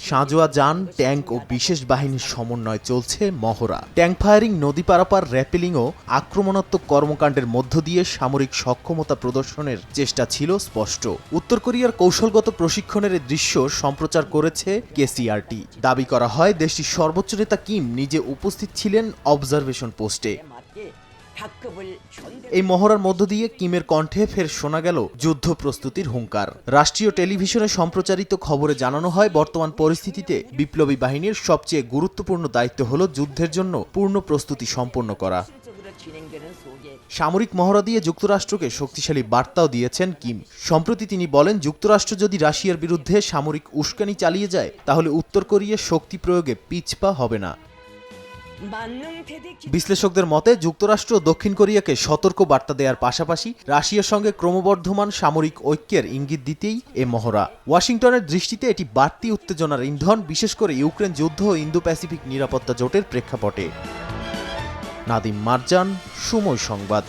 সাঁজোয়া যান, ট্যাঙ্ক ও বিশেষ বাহিনীর সমন্বয়ে চলছে মহড়া। ট্যাঙ্ক ফায়ারিং, নদী পারাপার, র্যাপেলিং ও আক্রমণাত্মক কর্মকাণ্ডের মধ্য দিয়ে সামরিক সক্ষমতা প্রদর্শনের চেষ্টা ছিল স্পষ্ট। উত্তর কোরিয়ার কৌশলগত প্রশিক্ষণের এই দৃশ্য সম্প্রচার করেছে কেসিআরটি। দাবি করা হয় দেশটির সর্বোচ্চ নেতা কিম নিজে উপস্থিত ছিলেন অবজারভেশন পোস্টে। এই মহড়ার মধ্য দিয়ে কিমের কণ্ঠে ফের শোনা গেল যুদ্ধ প্রস্তুতির হুঙ্কার। রাষ্ট্রীয় টেলিভিশনে সম্প্রচারিত খবরে জানানো হয়, বর্তমান পরিস্থিতিতে বিপ্লবী বাহিনীর সবচেয়ে গুরুত্বপূর্ণ দায়িত্ব হল যুদ্ধের জন্য পূর্ণ প্রস্তুতি সম্পন্ন করা। সামরিক মহড়া দিয়ে যুক্তরাষ্ট্রকে শক্তিশালী বার্তাও দিয়েছেন কিম। সম্প্রতি তিনি বলেন, যুক্তরাষ্ট্র যদি রাশিয়ার বিরুদ্ধে সামরিক উস্কানি চালিয়ে যায়, তাহলে উত্তর কোরিয়া শক্তি প্রয়োগে পিছপা হবে না। বিশ্লেষকদের মতে, যুক্তরাষ্ট্র দক্ষিণ কোরিয়াকে সতর্ক বার্তা দেওয়ার পাশাপাশি রাশিয়ার সঙ্গে ক্রমবর্ধমান সামরিক ঐক্যের ইঙ্গিত দিতেই এ মহড়া। ওয়াশিংটনের দৃষ্টিতে এটি বাড়তি উত্তেজনার ইন্ধন, বিশেষ করে ইউক্রেন যুদ্ধ ও ইন্দো প্যাসিফিক নিরাপত্তা জোটের প্রেক্ষাপটে। নাদিম মারজান, সময় সংবাদ।